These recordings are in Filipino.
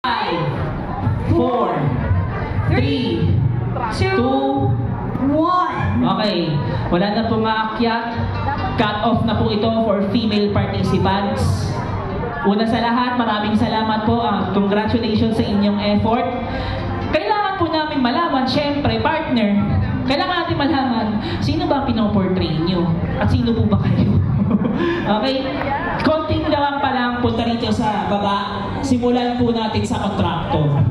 5, 4, 3, 2, 1. Okay, wala na pong aakyat. Cut off na po ito for female participants. Una sa lahat, maraming salamat po. Congratulations sa inyong effort. Kailangan po namin malaman, syempre, partner, kailangan natin malaman, sino ba pinoportray nyo? At sino po ba kayo? Okay? Konting lawang pa lang punta rito sa baba. Simulan po natin sa kontraktor.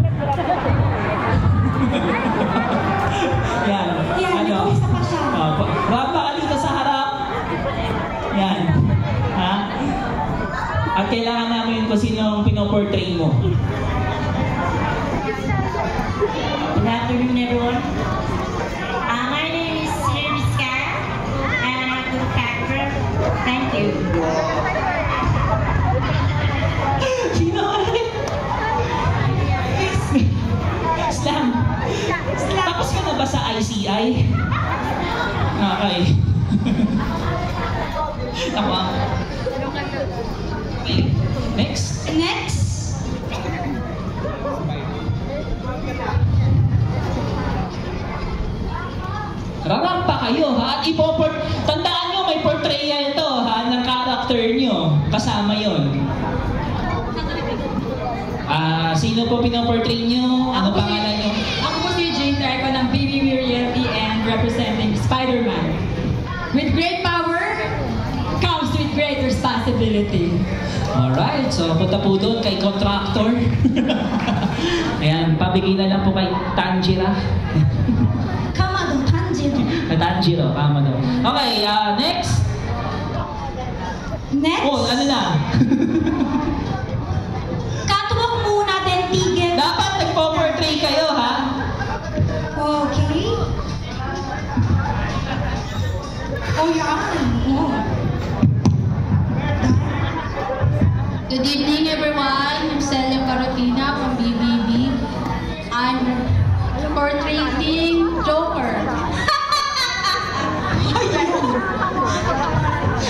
Yan. Ano? Rampa ka dito sa harap. Yan. Ha? At kailangan namin kung sino ang pinoportray mo. Good afternoon, everyone. My name is Rebecca, and I'm a good character. Thank you. Sino ulit? Slam. Tapos ka na ba sa ICI? Okay. Ako. Okay. Next. Next. Rarampa kayo, ha? At tandaan nyo, may portrayal to, ha? Ng character nyo. Kasama yon. Sino po pinoportray nyo? Ano pangalan nyo? Ako po si Jane Darko ng BB Realty and representing Spider-Man. With great power comes with great responsibility. Alright, so punta po doon kay contractor. Ayan, pabigay na lang po kay Tanjira. Kamado, Tanjiro. Tanjiro, kama daw. Okay, next. Next. Oh, ano na? Catwalk muna, then tigil. Dapat nagpo-portray kayo, ha? Okay. Oh, yan. Oh. Good evening, everyone. I'm Celia Carotina from BBB. I'm portraying Joker.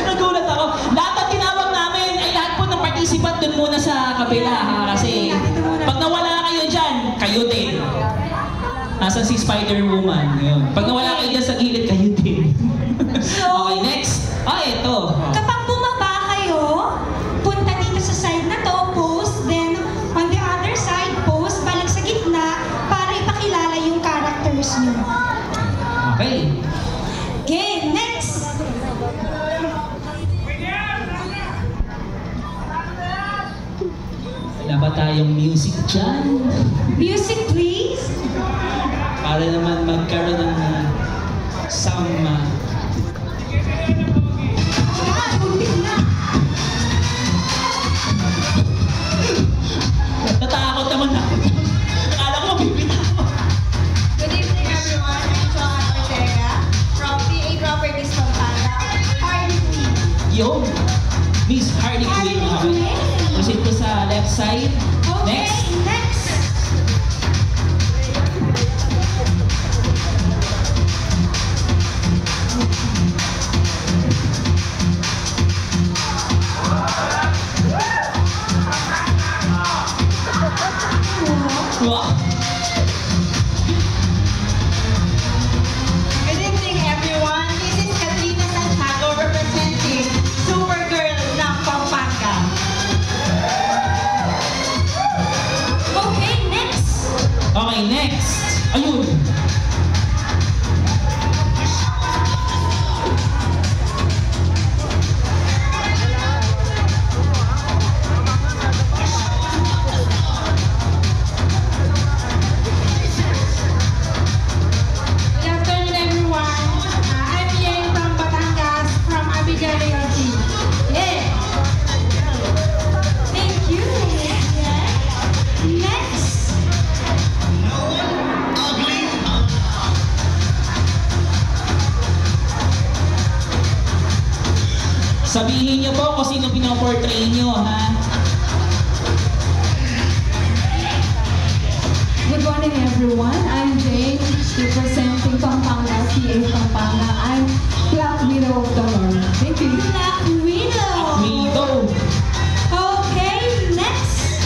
Nagulat ako. Lahat ang tinawag namin ay lahat po ng participant dun muna sa kabila, ha? Kasi pag nawala kayo dyan, kayo din. Nasaan si Spider-Woman? Yun. Pag nawala kayo dyan sa gilid, kayo din. Okay, next. Ito. Kapag bumaba kayo, punta dito sa side na to, pose, then on the other side, pose, balik sa gitna para ipakilala yung characters nyo. Okay. Okay, next. Wala ba tayong music dyan? Music, please. Para naman magkaroon ng sama. Natakot naman ako. Akala ko mabibita ako. Good evening, everyone. I'm Joanne Ortega from PA Properties Pampanga. Harley Quinn. Yo, Miss Harley Quinn. Harley Quinn. Proceed po sa left side. Okay, Next. next. Wow. Good evening, everyone. This is Katrina Santiago representing Supergirl ng Pampanga. Okay, next. Okay, next. Ayun. Good afternoon, everyone. I'm Yang from Batangas, from Abidjan Realty. Yeah. Thank you. Yeah. Next. Sabihin niyo po kung sino pinoportray niyo, ha? Good morning, everyone. I'm Jane, representing Pampanga, PA Pampanga. I'm Black Widow of the Lord. Thank you. Black Widow. Widow. Okay, next.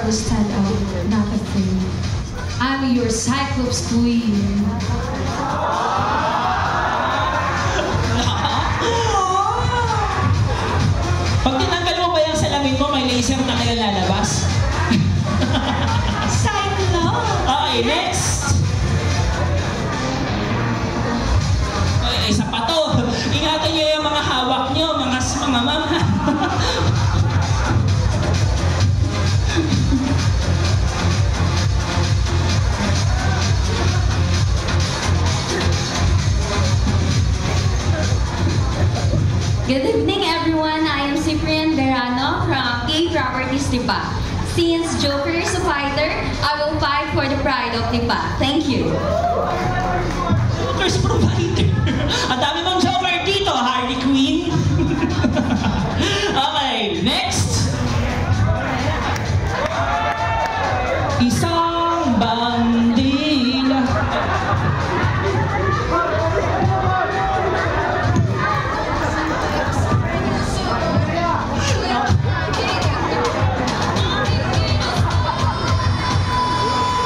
never stand up, not afraid. I'm your Cyclops Queen. Pag tinanggal mo ba yung salamin mo, may laser na kaya lalabas? Cyclops! Okay, next! Ay, isa pa to. Ingatan nyo yung mga hawak nyo, mga mama. Good evening, everyone. I am Cyprian Verano from K Properties Lipa. Since Joker is a fighter, I will fight for the pride of Lipa. Thank you. Joker's provider. Ang dami mong Joker dito, Harley Quinn. Okay, next. Isang bandila.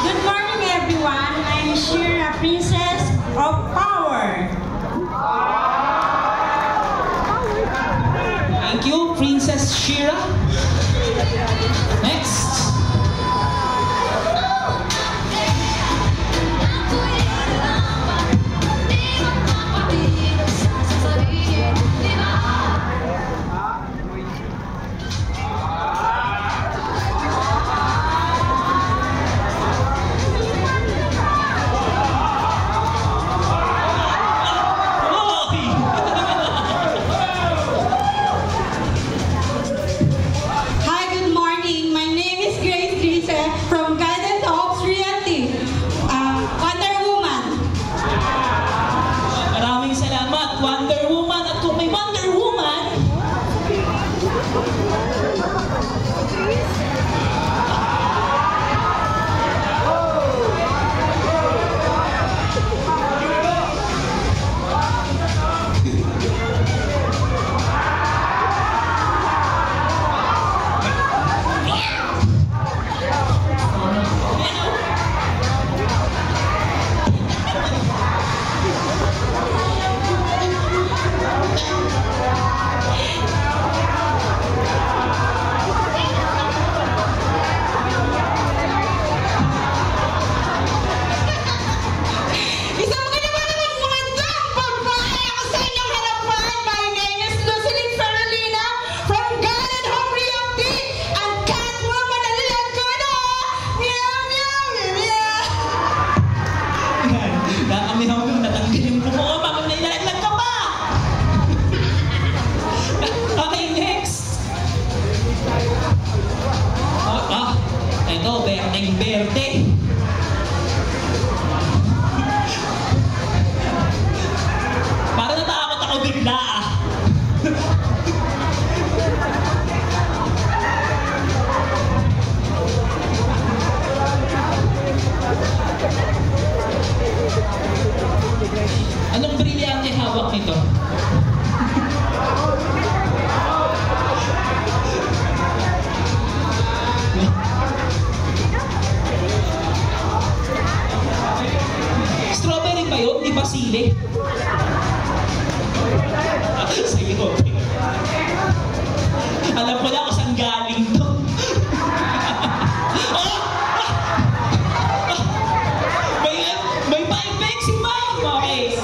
Good morning, everyone. I'm Shira, Princess of Power. Thank you, Princess Shira. Next. Hi, good morning. My name is Grace Grise from Guidance Hopes Realty. Wonder Woman. Maraming salamat, Wonder Woman. At kung may Wonder Woman, Isang magandang pagbahay ako sa inyong harapan. My name is Lucilyn Ferolina from Guidance Home Realty. Ang Catwoman na lilag ko na. Meow, meow, meow, meow. nakamihaw yung natanggalin mo mo. Bakit may nalaglag ka pa? Okay, next. Ito, berdeng berde. Parang natakot ako bigla ah. Anong brilyante hawak nito? Strawberry ba yun? Di ba sili? Sige, okay. Alam ko na kung saan galing to. May pa-effect si Ma'am! Okay.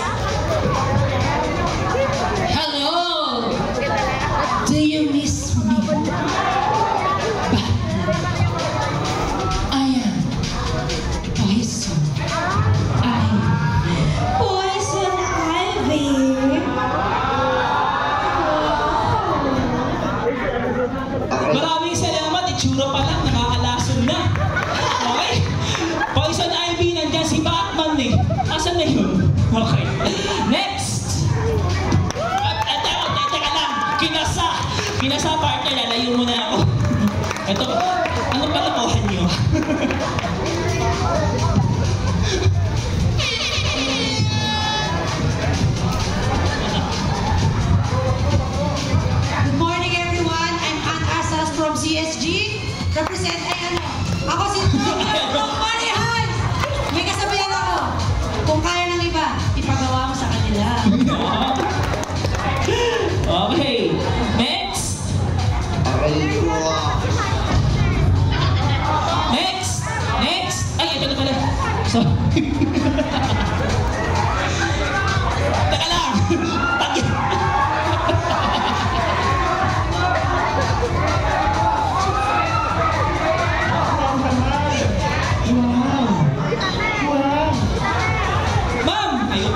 Hello! Do you miss me? I am Poison Ivy. Poison Ivy. Maraming salamat. Itsura pa lang. Nakakalason na. Okay. Poison Ivy, nandiyan si Batman eh. Asan na yun? Okay. Next. Teka lang. Kinasa partner. Lalayo mo na ako. Ito. Ano pala kuhan nyo? Good morning, everyone. I'm Aunt Asas from CSG. Represent, Okay. Next. Next. Next. Ay, ito na pala. Sorry. Teka lang. Ma'am! Ayun.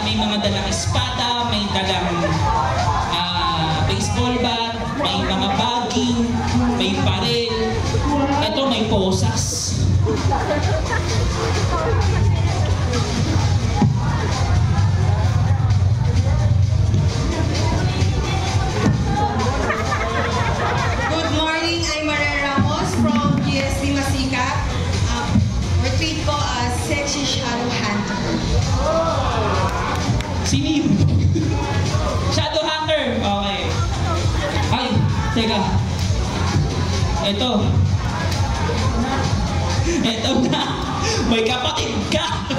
May mga dalang espada, may dalang baseball bat, may mga bagging, may baril. Ito may posas. Good morning, I'm Maria Ramos from GSD Masikat. Retweet ko as Sexy Shadow Hunter. Sino yun? Shadow Hunter! Okay. Ay, teka. Ito. Ito na. May kapatid ka!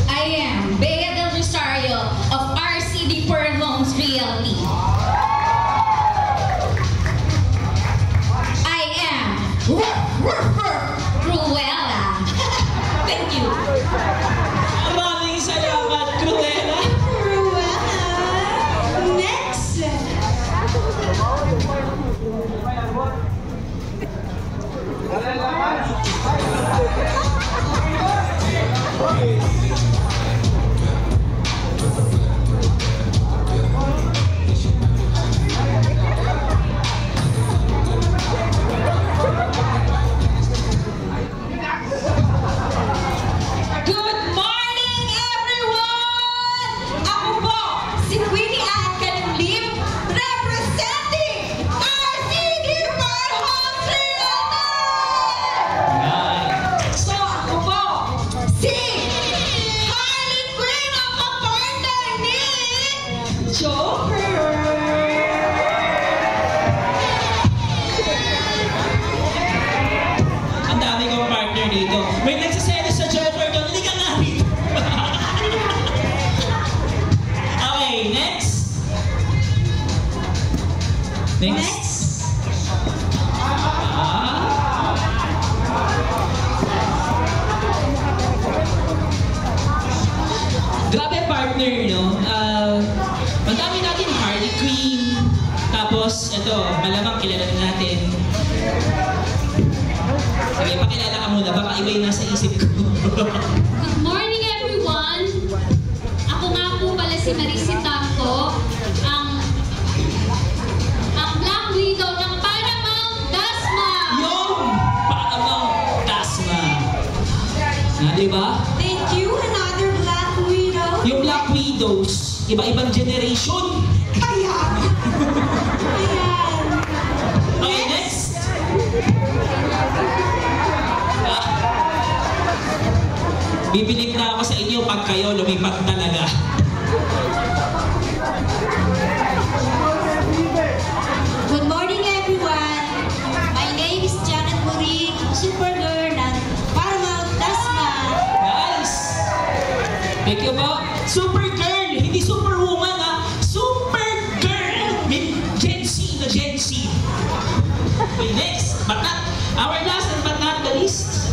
I am Bea Del Rosario of RCD Pearl Homes Realty. I am Cruella. Thank you. Maraming salamat, Cruella! Next! Good morning, everyone! Ako po, si Queenie Ann Calimlim, representing RCD Pearl Homes Realty! So, ako po, si Harley Quinn, ang kapartner ni Joker! Ang dami kong partner dito. May nagsaselos sa Joker doon. Hindi ka nga dito. Okay, next. Next. Grabe partner, no? Madami natin Harley Quinn. Tapos, ito, malamang kilala na natin. Sige, pakilala ka muna. Baka iba yung nasa isip ko. Good morning, everyone! Ako nga po pala si Maricel Tamco, ang Black Widow ng Paramount Dasma! Yung Paramount Dasma. Diba? Thank you, another Black Widow. Yung Black Widows, iba-ibang generation. Ayan. Ayan. Okay, next. Bibilib na ako sa inyo pag kayo lumipat talaga. Good morning, everyone. My name is Janet Murig, Supergirl ng Paramount Dasma. Nice! Thank you po. Supergirl! Hindi Superwoman, ha? Supergirl! Gen Z na Gen Z. Okay, next. But not Our last but not the least.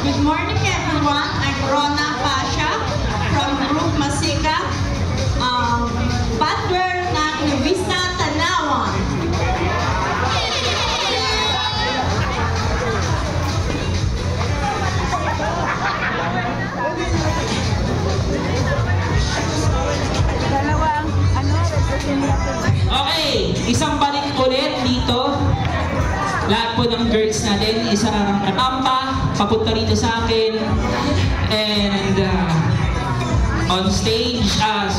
Good morning, everyone. I'm Rona Pasha from Group Masika, Butler ng Vista Tanawan. Okay, isang balik ulit dito. Lahat po ng girls natin, isang rampa, papunta rito sa akin. And on stage,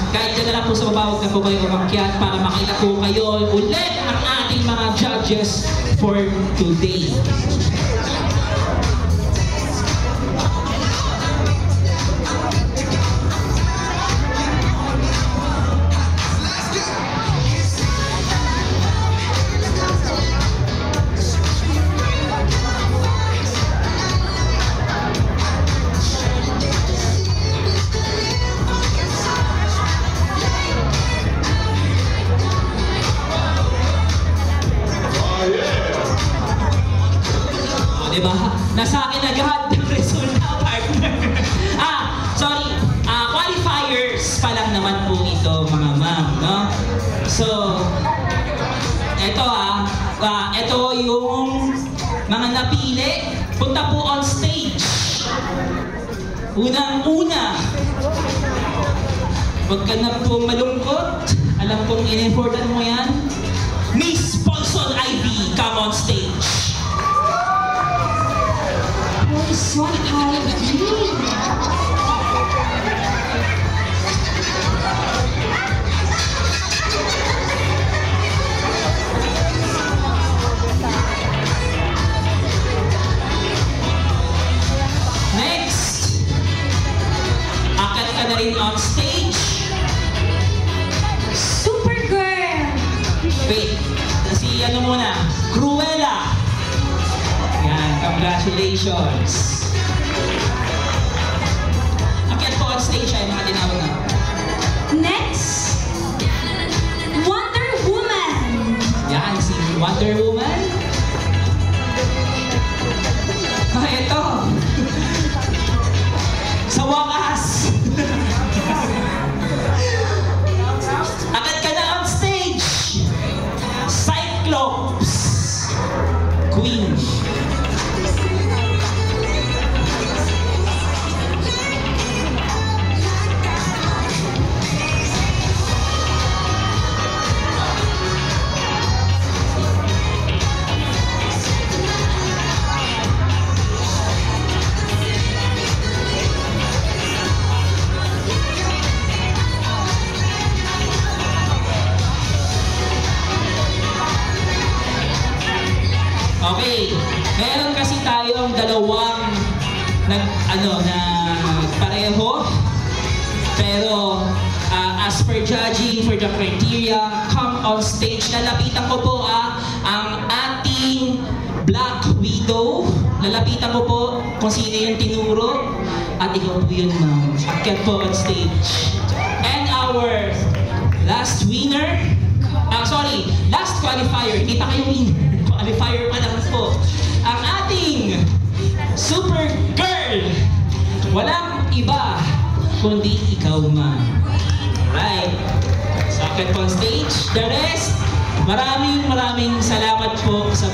kahit na lang po sa baba, huwag na po kayo umakyat para makita po kayo ulit ang ating mga judges for today. Diba? Nasa akin agad ang resulta, partner. Sorry. Qualifiers pa lang naman po ito, mga ma'am, no? So, ito yung mga napili. Punta po on stage. Unang-una. Huwag ka na po malungkot. Alam kong in-importan mo yan. Miss Paulson Ivy, come on stage. So next, akit ka na rin on stage. Supergirl! Wait, si ano muna, Cruella. Yan, congratulations. Akit po on stage ay mga tinawag na. Next, Wonder Woman! Yan, si Wonder Woman. Ito. Sa wakas. Akit ka na on stage. Cyclops. Queen. Okay, meron kasi tayong dalawang na pareho. Pero as per judging for the criteria, come on stage. Lalapitan ko po ang ating Black Widow. Lalapitan ko po kung sino yung tinuro. At ikaw po yun, ma'am. Akyat po on stage. And our last winner, last qualifier. Hindi pa kayo winner. Qualifier pa lang po. Ang ating Supergirl. Walang iba kundi ikaw, ma'am. Alright. Sakit po on stage. The rest, maraming salamat po sa